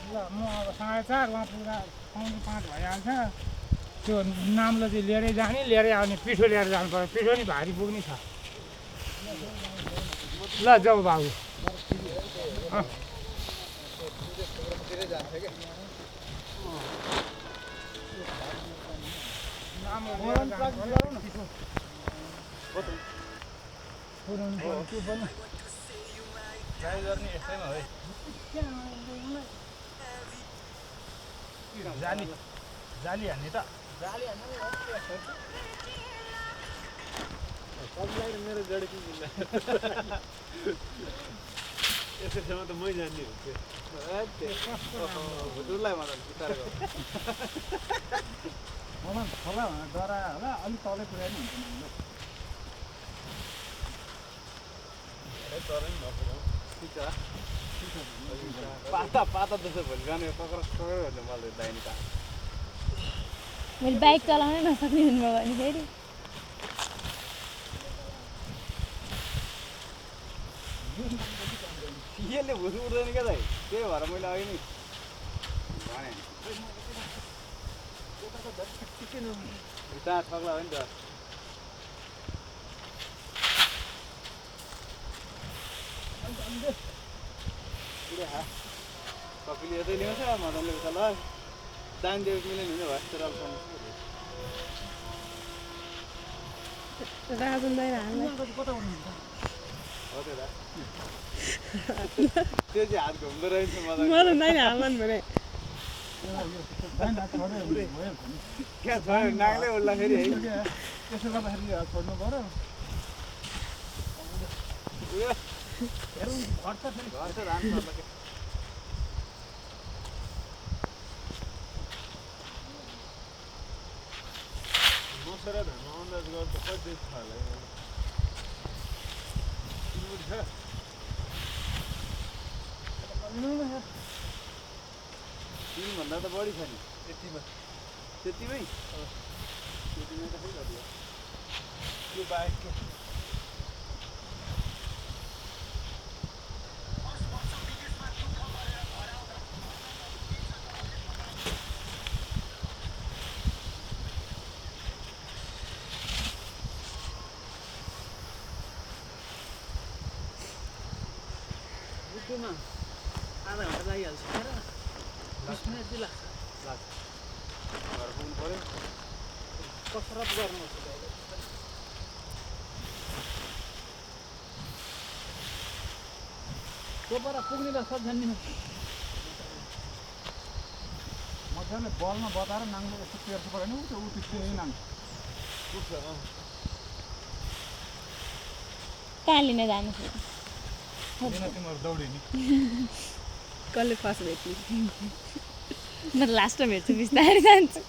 ल म अब 4:30 वहाँ पुग्दा 4:45 भइहाल्छ त्यो नाम्लो चाहिँ लिएरै जाने लिएरै आउने पिठो लिएर जानु पर्यो पिठो नि भारी पुग्ने छ ल जाऊ बाबु जाली हान्ने त जाली हान्ने मेरो जड कि यसैसम्म त मै जान्ने हुन्थ्यो भुटुरलाई मलाई बिताएको होला होला डरा होला अलिक तलै पुऱ्याइ नि हुन्छ तरै नपुऱ्याउ ठिक छ पाता पाता जस्तो भोलि जाने कक्र हुन्छ मलाई दाहिने पाता मैले बाइक चलाउनै नसक्ने हुनुभयो भने फेरि यसले भुस उठ्दैन क्या दाइ त्यही भएर मैले अघि नै भने भित्ता ठग्ला हो नि त कपिल यतै ल्याउँछ मदनले उता ल दान देव मिलेन भने भयो तर राजन दाइ कता उठ्नुहुन्छ हो त्यो चाहिँ हात घुम्दो रहेछ मदन दाइ हाल्न भने क्या छ नाग्लै उड्ला फेरि है त्यसो गर्दाखेरि छोड्नु पर्यो घर त धान पर्ला क्या मसरा धान अन्दाज गर्दा कति छ होला तिनभन्दा त बढी छ नि त्यतिमै त्यतिमै त्यतिमै त खै गरियो त्यो बाहेक आधा घन्टा लागिहाल्छ 20 मिनट चाहिँ लाग्छ घर पुग्नु पऱ्यो कसरत गर्नुपर्छ त्योबाट पुग्ने त सक्छ नि मजाले बलमा बताएर नाङ्लो यस्तो तेर्छु पऱ्यो नि ऊ त्यही नाङ्छ पुग्छ कहाँ लिन जानु तिमीहरू दौडे नि कसले फर्स्ट भेट्नु म त लास्टमा भेट्छु बिस्तारै जान्छु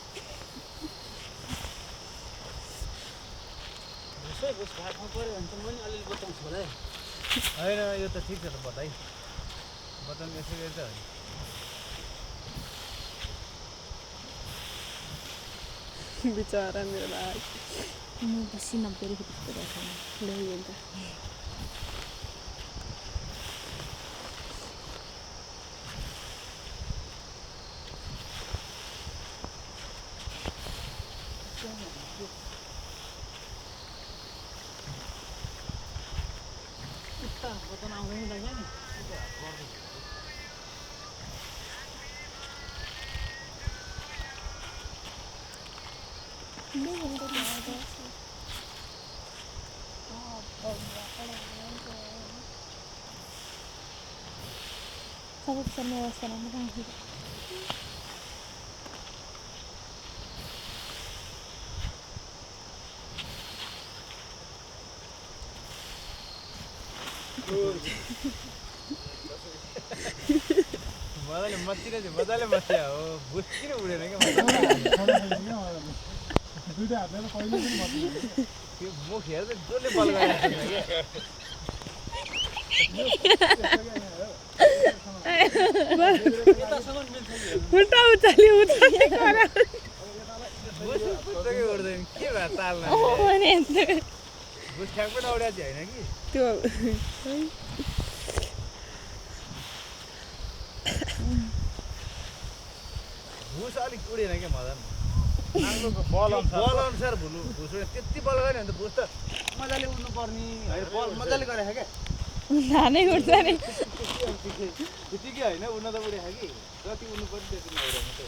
पऱ्यो भने त म नि अलिअलि बताउँछु होला होइन यो त ठिक छ त बताउनु यसरी त बिचरा मेरो भाइ म बसी 90 रुपियाँ रहेछ ल्याइयो नि त बतन आउँदैन लाग्यो नि सबैको सर्ने अवस्था राम्रो राखेको मजाले मच्चिरहेको थियो मजाले बस्या हो बुझ्किन उडेन क्या दुईटा हातले कहिले पनि बस्दैन त्यो मुख हेर्दै जसले बल गरेको उल्टा उचाली उचाली उड्दैन के भयो तालमा बुझ्क्याक पनि उड्या थियो होइन कि त्यो भुस अलिक उडेन क्या मदन नाङ्लोको बल अनुसार बल अनुसार भुस उडेन त्यति बल गऱ्यो भने त भुस त मजाले उड्नु पर्ने होइन बल मजाले गरेको क्या धानै उड्छ नि त्यतिकै होइन उड्न त उडेको कि जति उड्नु पर्ने त्यति नउडेको मात्रै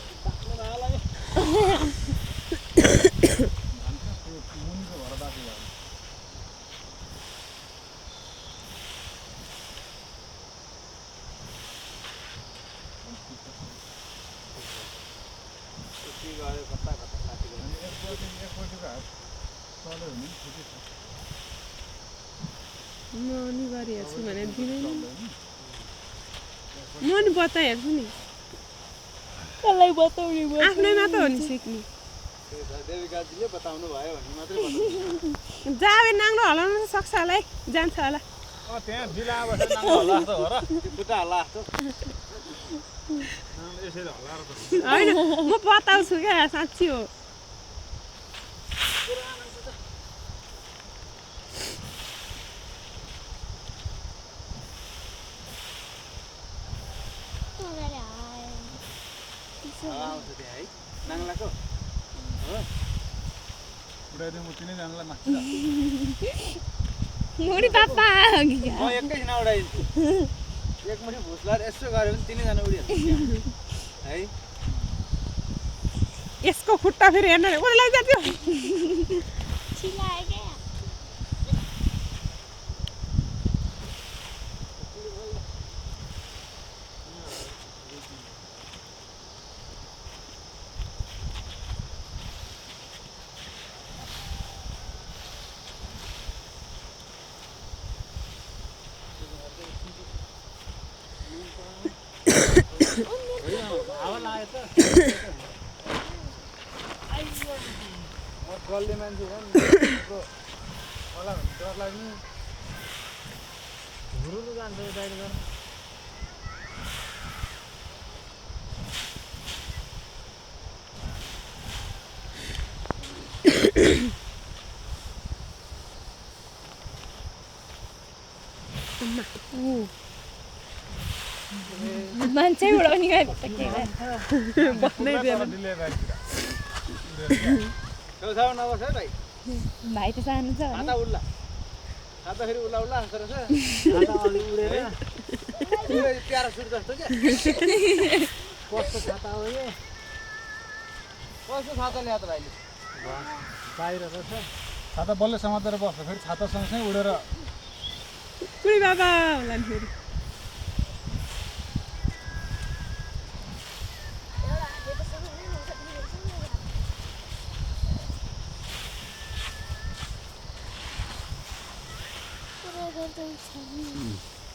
मुनिको भएर बाँकी भयो गयो कता कता साथी गयो एकपट्टिको हात चल्यो भने ठिकै छ म नि गरी हेर्छु भने दिँदैन म नि बताइ हेर्छु नि कसलाई बताउने आफ्नै मात्र हो नि सिक्ने देविकाजीले बताउनु भयो भने मात्रै बताउनु जाबे नाङ्लो हलाउनु सक्छ होला है जान्छ होला त्यहाँ बिला बसेर नाङ्लो हल्ला जस्तो हो र त्यो खुट्टा हल्ला जस्तो यसरी हल्लाएर त होइन म बताउँछु क्या साँच्ची हो आउँछ त्यहाँ है नाङ्लाको हो उडाइदिउँ म तिनैजनालाई माथि मुडी पापा म एकैछिन उडाइदिन्छु एक मुठी भुस लगाएर यसो गऱ्यो भने तिनैजना उडिहाल्छ है यसको खुट्टा फेरि हेर्न उसलाई जान्थ्यो हावा लाग्यो त म गल्ने मान्छे हो नि होला भने डर लाग्ने हुरुरु जान्छ यो बाहिर गएर मान्छे उडाउने गए बस्नै दिएन छेउछाउ नबस् है भाइ भाइ त सानो छ छाता उड्ला छाता फेरि उड्ला उड्ला जस्तो रहेछ उडेर प्यारासुट जस्तो क्या कस्तो छाता हो यो कस्तो छाता ल्यायो त भाइले बाहिर रहेछ छाता बल्ल समातेर बस्छ फेरि छाता सँगसँगै उडेर कुनै बाबा होला नि फेरि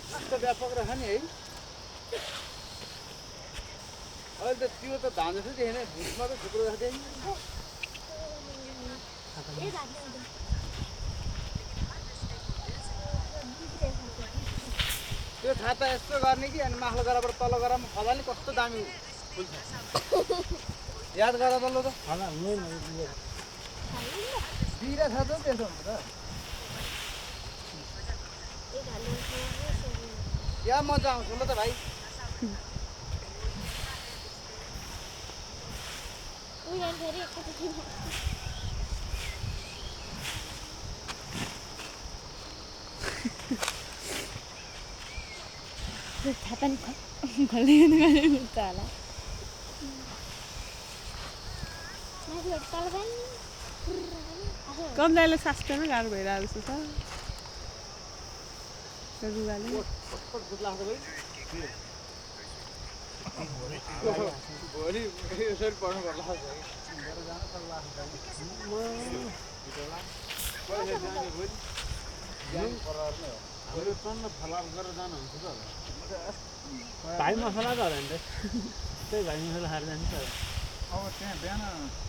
कस्तो व्यापक रहेछ नि है अहिले त त्यो त धान जस्तो देखेन भुसमा त थुप्रो रहेछ त्यो छाता यस्तो गर्ने कि अनि माथिल्लो गराबाट तल्लो गरामा फलाले कस्तो दामी फुल्छ याद गर तल्लो त बिरा छ त त्यसो हुन्छ त या मजा आउँछ ल त भाइ छाता नि खोल्दै हुन्छ होला कमलाले सास्टेमा गाह्रो भइरहेको छ रुगाले भोलि यसरी पढ्नु पर्ला हाम्रो टन्न फलाप गरेर जानुहुन्छ त भाइ मसला त होला नि त त्यही भाइ मसला खाएर जान्छ अब त्यहाँ बिहान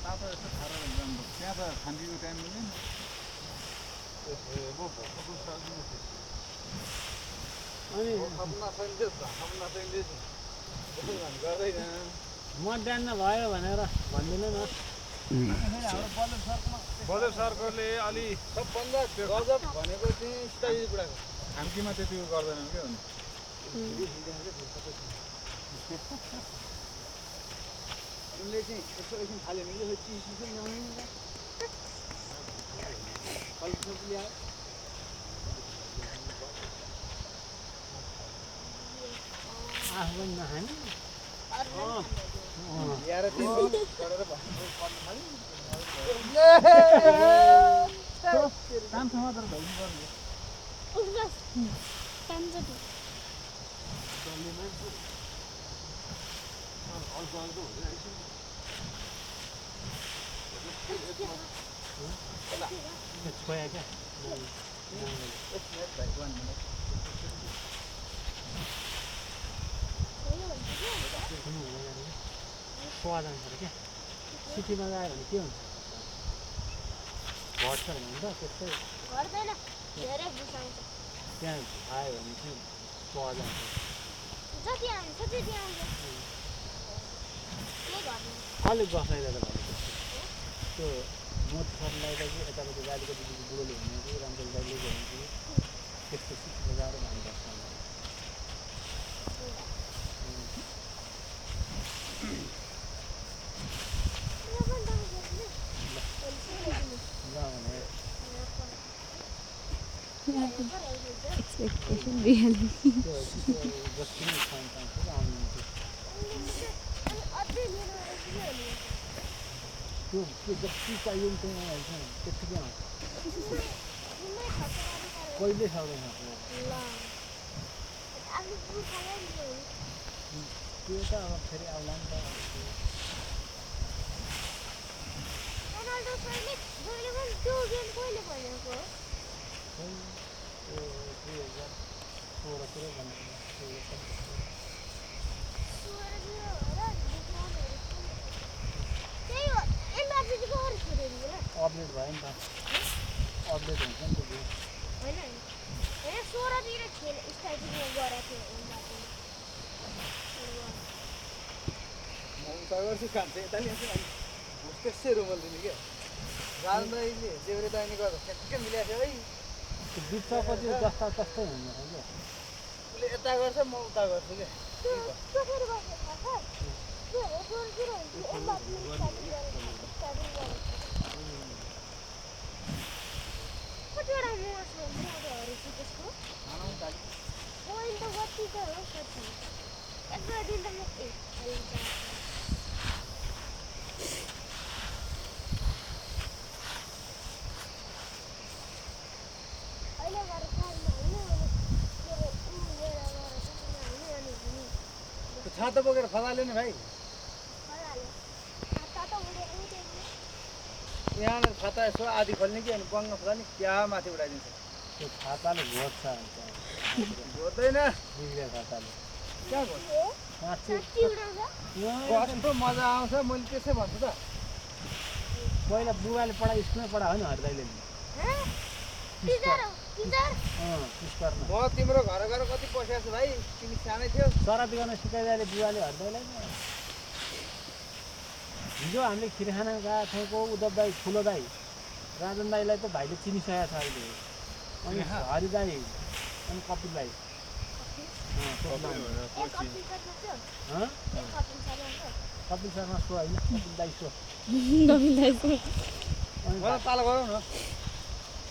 तातो यस्तो खाएर जानु त्यहाँ त खान्तीको टाइम मिल्दैन अनि मध्याह भयो भनेर भनिदिनु न बजेट सरकारले अलि सबभन्दा गजब भनेको चाहिँ स्टाइल बुढाको खान्तीमा त्यति गर्दैनन् क्या उनले चाहिँ यसो एकछिन थाल्यो भने यो चिसो ल्याउने नि फलफुल ल्याएर आफू पनि नखाने ल्याएर त्यो गरेर कामसँग तर धैर्नु पर्ने छोया क्या स्वाद अनुसार क्या सिटीमा गयो भने के हुन्छ घट्छ भने त त्यस्तै गर्दैन धेरै बिसाउँछ त्यहाँ आयो भने चाहिँ स्वाद आउँछ जति आउँछ त्यति आउँछ के गर्नु अलिक बसाइदिएर भनेको त्यो मोती सरलाई त कि यतापट्टि गाडीको दिदी बुढोले हुने कि रामचल दाइले भने कि त्यस्तो सिटीमा गएर भन्नुपर्छ एक्सपेक्टेसन रियालिटी त्यो जस्तो नि पाउँछ आउनुहुन्छ त्यो जति चाहियो नि त्यहाँ आइहाल्छ नि त्यत्तिकै आउँछ कहिले सक्दैन त्यो त अब फेरि आउला नि त खै त्यो 2016 अपडेट भयो नि त अपडेट हुन्छ नि त त्यो उता गर्छु खान्छ यता ल्याउँछु अनि त्यसै रुमल दिने क्या राजदाइले जेब्रे दाइने गर्दा ठ्याक्कै मिलाएको थियो है त्यो बिचपछि जस्ता तस्तै हुँदैन क्या उसले यता गर्छ म उता गर्छु क्या छाता बोकेर फलाल्यो नि भाइ यहाँ छाता यसो आधी खोल्ने कि अनि बङ्ग फलाने क्या माथि उडाइदिन्छ त्यो खाताले घोट्छ घोर्दैन बिग्रियो खाताले क्या घोर्छ साँच्चै कस्तो मजा आउँछ मैले त्यसै भन्छु त पहिला बुबाले पढाइ स्कुलमै पढायो नि हरिदाइले म तिम्रो घर गएर कति पसेको छु भाइ तिमी सानै थियो सराद गर्न सिकाइदिए बुबाले हरिदाइलाई हिजो हामीले खिरखाना गएको थियौँ उद्धव दाई ठुलो दाई राजन दाईलाई त भाइले चिनिसकेको छ अहिले अनि हरि दाई अनि कपिल दाई कपिल शर्मा सो होइन कपिल दाई सो मलाई पालो गरौँ न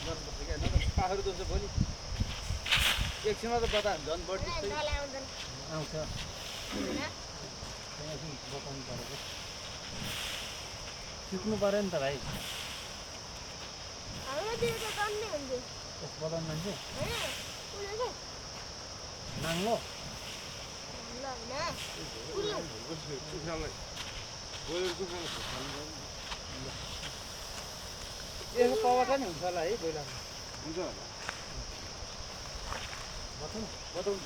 गर्नुपर्छ क्या नत्र पाखहरू दोष भोलि एकछिनमा त बता झन् बढी जस्तै आउँछ बताउनु परेको सिक्नु पऱ्यो नि त भाइ यस बताउनु मान्छे नाङ्लो यसो पवाटा नि हुन्छ होला है पहिला हुन्छ होला बताउनु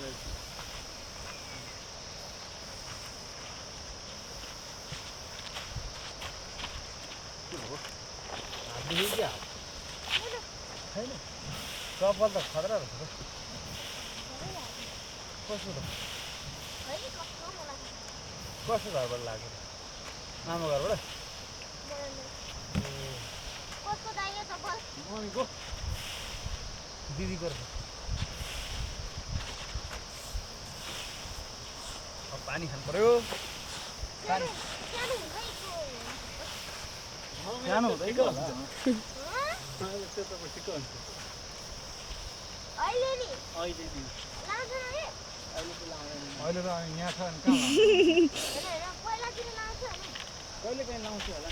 छैन चप्पल त खतरा रहेछ कसको घरबाट लाग्यो आमा घरबाट मम्मीको दिदीको रहेछ पानी खानु पर्यो सानो हुन्छ सानो हुँदै होला त्यो त ठिक हुन्छ अहिले नि अहिले नि लाउँछ नि अहिले त लाउँदैन अहिले त अनि यहाँ छ अनि कहाँ लाउने? होइन पहिलातिर लाउँछ नि कहिले काहीँ लाउँछु होला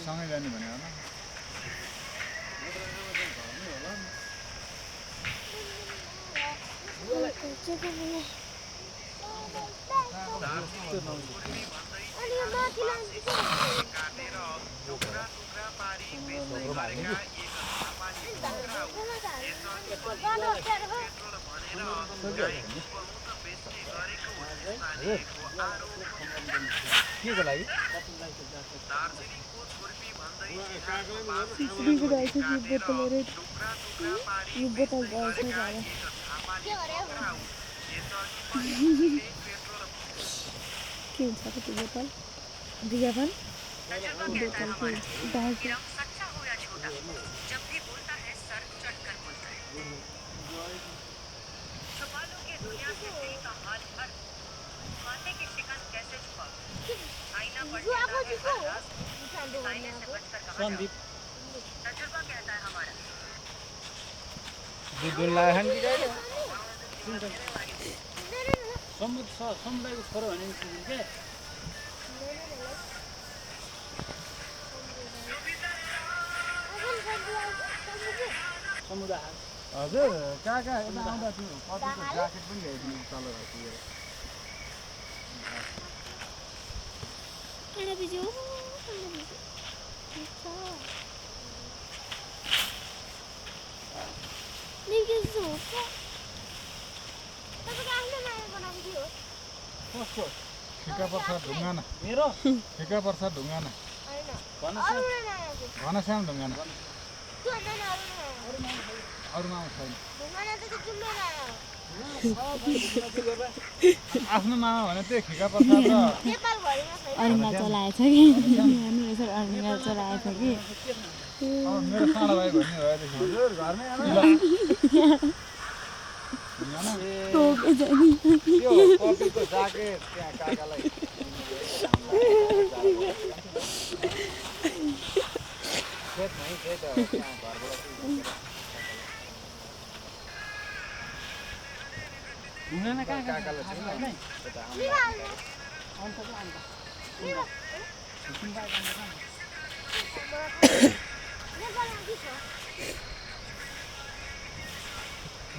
सँगै जाने भने होला अनि यो माथि के को लागि यो बोतल रहेछ के गरे के हुन्छ त त्यो बोतल विज्ञापन बोतल के हुन्छ सच्चा हो या छोटा जब भी बोलता है सर चढ़कर बोलता है सवालों के दुनिया से दिल का हाल हर माथे की शिकन कैसे छुपाओ आईना पर आईने से बचकर कहा सन्दीप तजुर्बा कहता है हमारा दुध लाएन कि गाडी समुदायको छोरो भने के समुदाय हजुर कहाँ कहाँ यता आउँदा त्यो कतिको ज्याकेट पनि ल्याइदिनु तल राखिएर केटा बिजो कस्तो ठिका पर्छ ढुङ्गाना मेरो ठिका पर्छ ढुङ्गाना घनश्याम ढुङ्गाना अरूमा छैन आफ्नो मामा भने त्यही खिका पर्छ र अरुणा चलाएछ कि हेर्नु रहेछ अरुणा चलाएछ कि अब मेरो सानो भाइ भन्ने भएदेखि हजुर घरमै त्यो कपीको ज्याकेट त्यहाँ काकालाई खेतमै त्यही त त्यहाँ घरबाट ढुङ्गाना कहाँ काकालाई छैन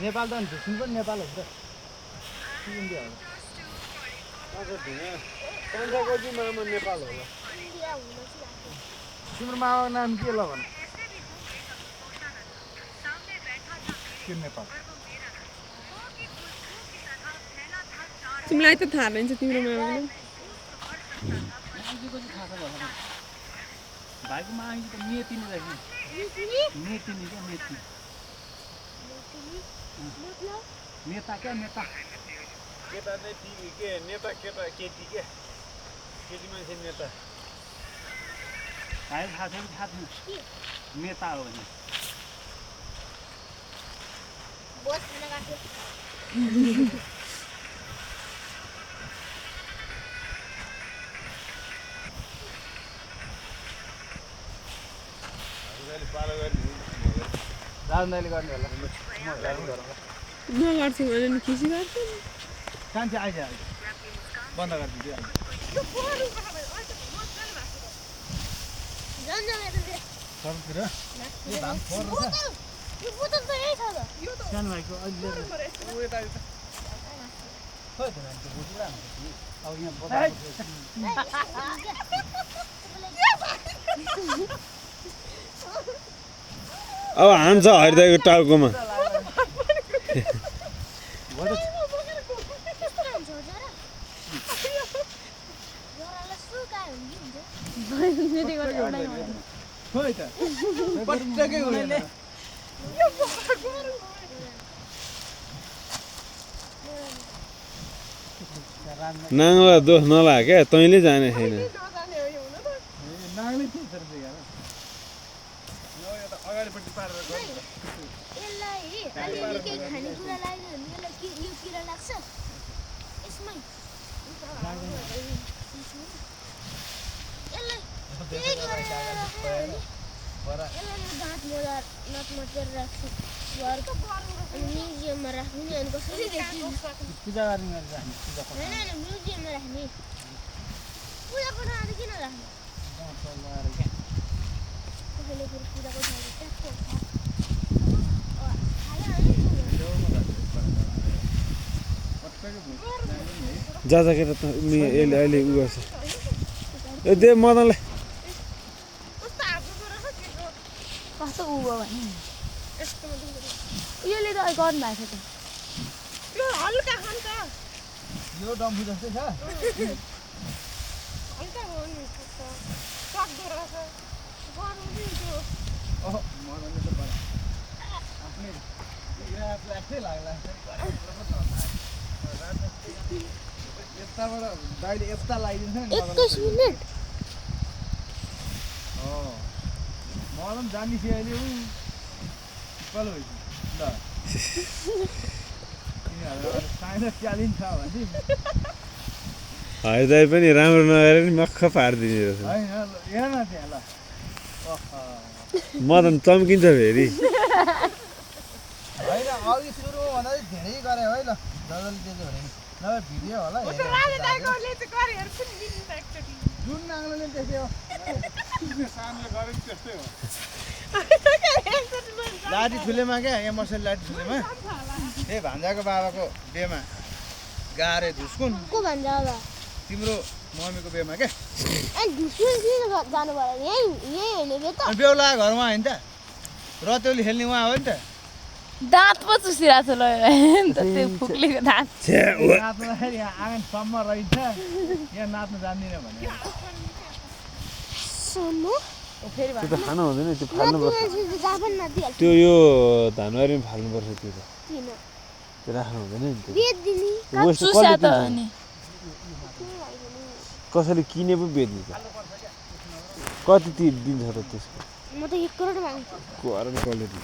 नेपाल त झुसुन पनि नेपाल हो नि त इन्डिया हो नेपाल होला तिम्रो मामाको नाम के ल भन के नेपाल तिमीलाई त थाहा रहन्छ तिम्रो मामाको भाइको मागी त मेतिनी रहेछ मेतिनी क्या मेती नेता क्या नेता केटा नै के नेता केटा केटी के केटी मान्छे नेता भाइ थाहा छैन थाहा छैन नेता हो भने राजनदाइले गर्ने होला म गर्छु भने नि खुसी गर्छु कान्छे आइज बन्द गरिदिन्छु सबतिर सानो भाइको अहिले अब यहाँ अब हान्छ हरिदाको टाउकोमा खोइ त पटक्कै हुँदैन नाङ्ला दोष नलाग क्या तैँले जाने छैन नजाने हो यो हुन त नाग्लै थिएँ तर चाहिँ यार यो त अगाडिपट्टि पारेर गर्नु यसलाई अलिअलि केही खानेकुरा लाग्यो भने यसलाई यो किरा लाग्छ यसमै यसलाई केही गरेर राख्यो भने यसलाई दाँत मोला नट मटेर राख्छु घरको अनि म्युजियममा राख्नु नि अनि कसरी देख्नु पूजा गर्ने गरेर हामी पूजा होइन होइन म्युजियममा राख्ने पूजाको ठाउँमा किन राख्नु लगाएर क्या कसैले फेरि पूजाको ठाउँमा ट्याक्क जा जा केटा त यसले अहिले उ गर्छ ए दे मदनलाई कस्तो हातको रहेछ केको कस्तो उ भयो भने यस्तोमा दुख्दो यसले त अहिले गर्नु भएको छ यो हल्का खान्छ यो डम्फु जस्तै छ हल्का हो नि कस्तो सक्दो रहेछ गर्नु नि त्यो ओहो मदनले त बडा आफ्नै प्लास्टै लाग्ला यताबाट दाइले यता लगाइदिन्छ नि 21 मिनेट मदन जानिस अहिले ऊ कल भएछ ल साइना च्यालेन्ज छ भने हरिदाई पनि राम्रो नगरेर नि मक्ख पारिदिने रहेछ होइन हेर न त्यहाँ ल मदन चम्किन्छ फेरि होइन अघि सुरु भन्दा चाहिँ धेरै गरे है ल जजले दिएको भने नभए भिडियो होला राजा दाइकोले चाहिँ गरे हेर्छु नि एकचोटि जुन नाङ्लोले त्यस्तै हो सानले गरेको त्यस्तै हो लाठी ठुलेमा क्या एमर्सन लाठी ठुलेमा ए भान्जाको बाबाको बेमा गारे धुस्कुन को भन्छ अब तिम्रो मम्मीको बेमा क्या ए धुस्कुन किन जानु पर्यो यही होइन बे त अनि बेहुला घरमा होइन त रतौली खेल्ने उहाँ हो नि त दाँत पो चुसिरहेको छ ल त्यो फुक्लेको दाँत नाच्दाखेरि यहाँ आँगनसम्म रहन्छ यहाँ नाच्नु जान्दिनँ भने सम्म फेरि त्यो त खानु हुँदैन त्यो फाल्नुपर्छ जापान नदिहाल्छ त्यो यो धानबारीमा फाल्नुपर्छ त्यो त किन त्यो राख्नु हुँदैन नि त्यो बेच्दिने वेस्ट चुस्या त कसले अनि कसैले किने पो बेच्दिन्छ कति दिन्छ त त्यसको म त 1 करोड माग्छु क्वारेन्ट क्वालिटी